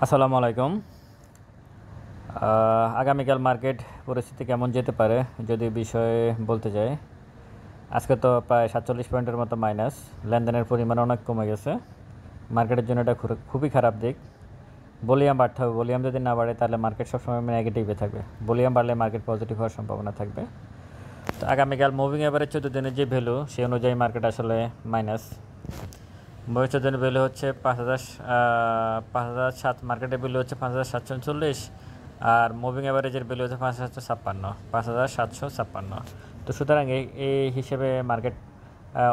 আসসালামু আলাইকুম। আগামীকাল মার্কেট পরিস্থিতি কেমন যেতে পারে যদি বিষয়ে বলতে যাই, আজকে তো প্রায় 47 পয়েন্টের মতো মাইনাস, লেনদেনের পরিমাণ অনেক কমে গেছে। মার্কেটের জন্য এটা খুবই খারাপ দিক। ভলিউম বাড়তে হবে, ভলিউম যদি না বাড়ে তাহলে মার্কেট সবসময় নেগেটিভে থাকবে, ভলিউম বাড়লে মার্কেট পজিটিভ হওয়ার সম্ভাবনা থাকবে। তো আগামীকাল মুভিং এভারেজ 14 দিনের যে ভ্যালু সেই অনুযায়ী মার্কেট আসলে মাইনাস। মুভিং 14 দিনের ভ্যালু হচ্ছে 5,700, মার্কেটের ভ্যালু হচ্ছে 5,740, আর মুভিং অ্যাভারেজের ভ্যালু হচ্ছে 5,756। তো সুতরাং এই হিসেবে মার্কেট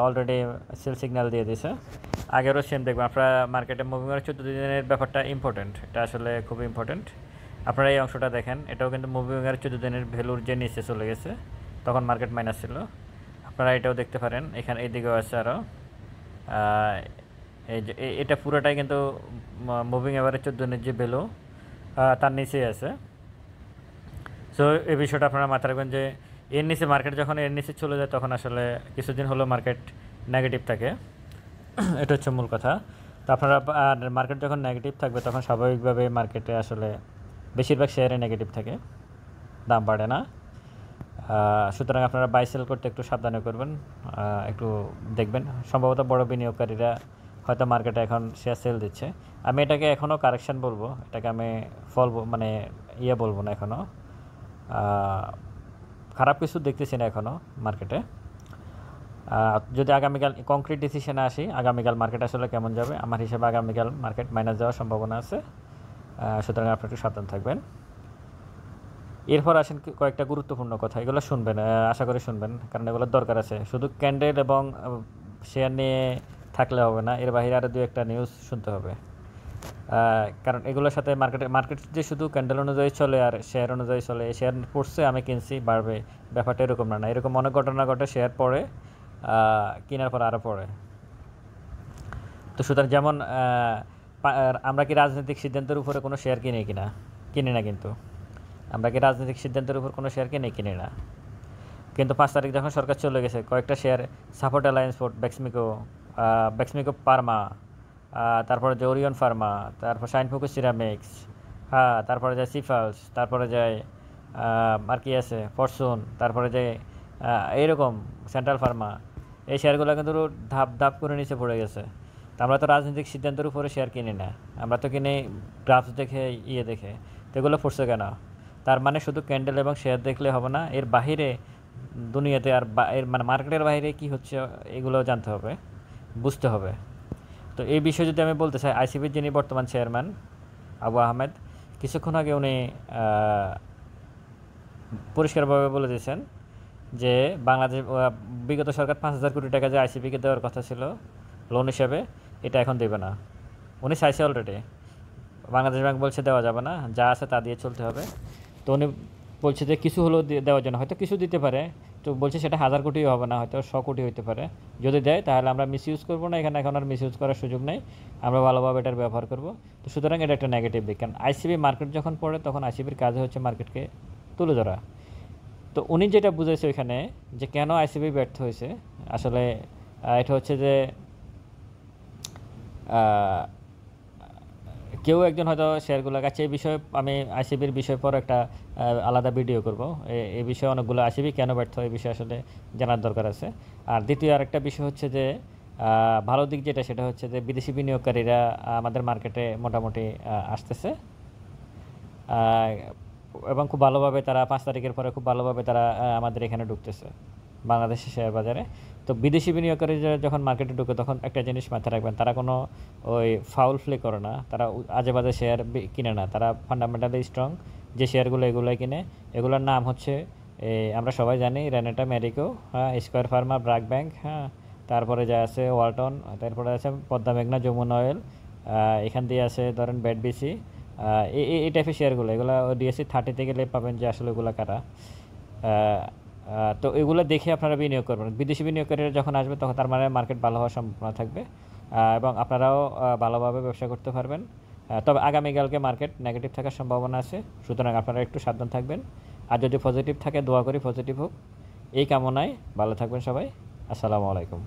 অলরেডি সেল সিগন্যাল দিয়ে দিয়েছে। আগেরও সেম দেখবেন আপনারা, মার্কেটে মুভিং অ্যাভারেজ 14 দিনের ব্যাপারটা ইম্পর্টেন্ট, এটা আসলে খুবই ইম্পর্টেন্ট। আপনারা এই অংশটা দেখেন, এটাও কিন্তু মুভিং অ্যাভারেজ 14 দিনের ভ্যালুর যে নিচে চলে গেছে, তখন মার্কেট মাইনাস ছিল। আপনারা এটাও দেখতে পারেন, এখানে এই দিকেও আছে আরও। এই যে এটা পুরোটাই কিন্তু মুভিং অ্যাভারেজ 14 দিনের যে ভ্যালু তার নিচেই আছে। সো এই বিষয়টা আপনারা মাথায় রাখবেন যে এর নিচে মার্কেট যখন এর নিচে চলে যায় তখন আসলে কিছুদিন হলো মার্কেট নেগেটিভ থাকে। এটা হচ্ছে মূল কথা। তো আপনারা মার্কেট যখন নেগেটিভ থাকবে তখন স্বাভাবিকভাবে মার্কেটে আসলে বেশিরভাগ শেয়ারে নেগেটিভ থাকে, দাম বাড়ে না। সুতরাং আপনারা বাই সেল করতে একটু সাবধানে করবেন, একটু দেখবেন। সম্ভবত বড় বিনিয়োগকারীরা হয়তো মার্কেটে এখন শেয়ার সেল দিচ্ছে। আমি এটাকে এখনও কারেকশান বলবো, এটাকে আমি ফল মানে বলবো না এখনও। খারাপ কিছু দেখতেছি না এখনও মার্কেটে। যদি আগামীকাল কংক্রিট ডিসিশনে আসি, আগামীকাল মার্কেট আসলে কেমন যাবে, আমার হিসেবে আগামীকাল মার্কেট মাইনাস যাওয়ার সম্ভাবনা আছে। সুতরাং আপনি একটু সাবধান থাকবেন। এরপর আসেন কয়েকটা গুরুত্বপূর্ণ কথা, এগুলো শুনবেন, আশা করি শুনবেন, কারণ এগুলোর দরকার আছে। শুধু ক্যান্ডেল এবং শেয়ার নিয়ে থাকলে হবে না, এর বাইরে আরও দু একটা নিউজ শুনতে হবে। কারণ এগুলোর সাথে মার্কেট যে শুধু ক্যান্ডেল অনুযায়ী চলে আর শেয়ার অনুযায়ী চলে, শেয়ার পড়ছে আমি কিনছি বাড়বে, ব্যাপারটা এরকম না। এরকম অনেক ঘটনা ঘটে, শেয়ার পড়ে, কেনার পর আরও পড়ে। তো সুতরাং যেমন আমরা কি রাজনৈতিক সিদ্ধান্তের উপরে কোনো শেয়ার কিনি না, কিন্তু আমরা কি রাজনৈতিক সিদ্ধান্তের উপর কোনো শেয়ার কিনি না। কিন্তু 5 তারিখ যখন সরকার চলে গেছে, কয়েকটা শেয়ার সাপোর্ট অ্যালায়েন্স ফোর্ট, বেক্সমিকো ফার্মা, তারপরে যায় ওরিয়ন ফার্মা, তারপর শাইনফোকুস সিরামিক্স, তারপরে যায় সিফালস, তারপরে যায় আর কি আছে ফরচুন, তারপরে যায় এইরকম সেন্ট্রাল ফার্মা, এই শেয়ারগুলো কিন্তু ধাপ ধাপ করে নিচে পড়ে গেছে। তো আমরা তো রাজনৈতিক সিদ্ধান্তের উপরে শেয়ার কিনি না, আমরা তো কিনি গ্রাফস দেখে, দেখে। তো এগুলো পড়ছে কেন? তার মানে শুধু ক্যান্ডেল এবং শেয়ার দেখলে হবে না, এর বাহিরে দুনিয়াতে আর এর মানে মার্কেটের বাইরে কি হচ্ছে এগুলো জানতে হবে, বুঝতে হবে। তো এই বিষয়ে যদি আমি বলতে চাই, আইসিবির যিনি বর্তমান চেয়ারম্যান আবু আহমেদ, কিছুক্ষণ আগে উনি পরিষ্কারভাবে বলে দিয়েছেন যে বাংলাদেশ বিগত সরকার 5,000 কোটি টাকা যে আইসিবিকে দেওয়ার কথা ছিল লোন হিসাবে, এটা এখন দেবে না। উনি চাইছে অলরেডি, বাংলাদেশ ব্যাংক বলছে দেওয়া যাবে না, যা আছে তা দিয়ে চলতে হবে। তো উনি বলছে যে কিছু হলেও দেওয়ার জন্য, হয়তো কিছু দিতে পারে, তো বলছে সেটা 1,000 কোটিও হবে না, হয়তো 100 কোটি হতে পারে। যদি দেয় তাহলে আমরা মিসইউজ করবো না, এখানে এখন আর মিসইউজ করার সুযোগ নেই, আমরা ভালোভাবে এটার ব্যবহার করব। তো সুতরাং এটা একটা নেগেটিভ দিক, কারণ আইসিবি মার্কেট যখন পড়ে তখন আইসিবির কাজ হচ্ছে মার্কেটকে তুলে ধরা। তো উনি যেটা বুঝেছে ওইখানে যে কেন আইসিবি ব্যর্থ হয়েছে, আসলে এটা হচ্ছে যে কেউ একজন হয়তো শেয়ারগুলো কাছে, এই বিষয়ে আমি আইসিবির বিষয় পর একটা আলাদা ভিডিও করব। এই বিষয়ে অনেকগুলো আইসিবি কেন ব্যর্থ, এই বিষয়ে আসলে জানার দরকার আছে। আর দ্বিতীয় আরেকটা বিষয় হচ্ছে যে ভালো দিক যেটা, সেটা হচ্ছে যে বিদেশি বিনিয়োগকারীরা আমাদের মার্কেটে মোটামুটি আসতেছে, এবং খুব ভালোভাবে তারা 5 তারিখের পরে খুব ভালোভাবে তারা আমাদের এখানে ঢুকতেছে বাংলাদেশের শেয়ার বাজারে। তো বিদেশি বিনিয়োগকারীরা যখন মার্কেটে ঢুকে তখন একটা জিনিস মাথায় রাখবেন, তারা কোনো ওই ফাউল প্লে করে না, তারা আজে বাজে শেয়ার কিনে না, তারা ফান্ডামেন্টালি স্ট্রং যে শেয়ারগুলো এগুলোই কিনে। এগুলোর নাম হচ্ছে আমরা সবাই জানি Renata, Marico, square Pharma, BRAC bank, তারপরে যা আছে ওয়ালটন, তারপরে আছে পদ্মা মেঘনা, যমুনা অয়েল, এখান দিয়ে আছে ধরেন ব্যাডবিসি, এই টাইপের শেয়ারগুলো, এগুলো ডিএসসি 30-তে গেলে পাবেন যে আসলে এগুলো কারা। তো এগুলো দেখে আপনারা বিনিয়োগ করবেন। বিদেশি বিনিয়োগকারীরা যখন আসবে তখন তার মানে মার্কেট ভালো হওয়ার সম্ভাবনা থাকবে, এবং আপনারাও ভালোভাবে ব্যবসা করতে পারবেন। তবে আগামীকালকে মার্কেট নেগেটিভ থাকার সম্ভাবনা আছে, সুতরাং আপনারা একটু সাবধান থাকবেন। আর যদি পজিটিভ থাকে, দোয়া করি পজিটিভ হোক, এই কামনায় ভালো থাকবেন সবাই। আসসালামু আলাইকুম।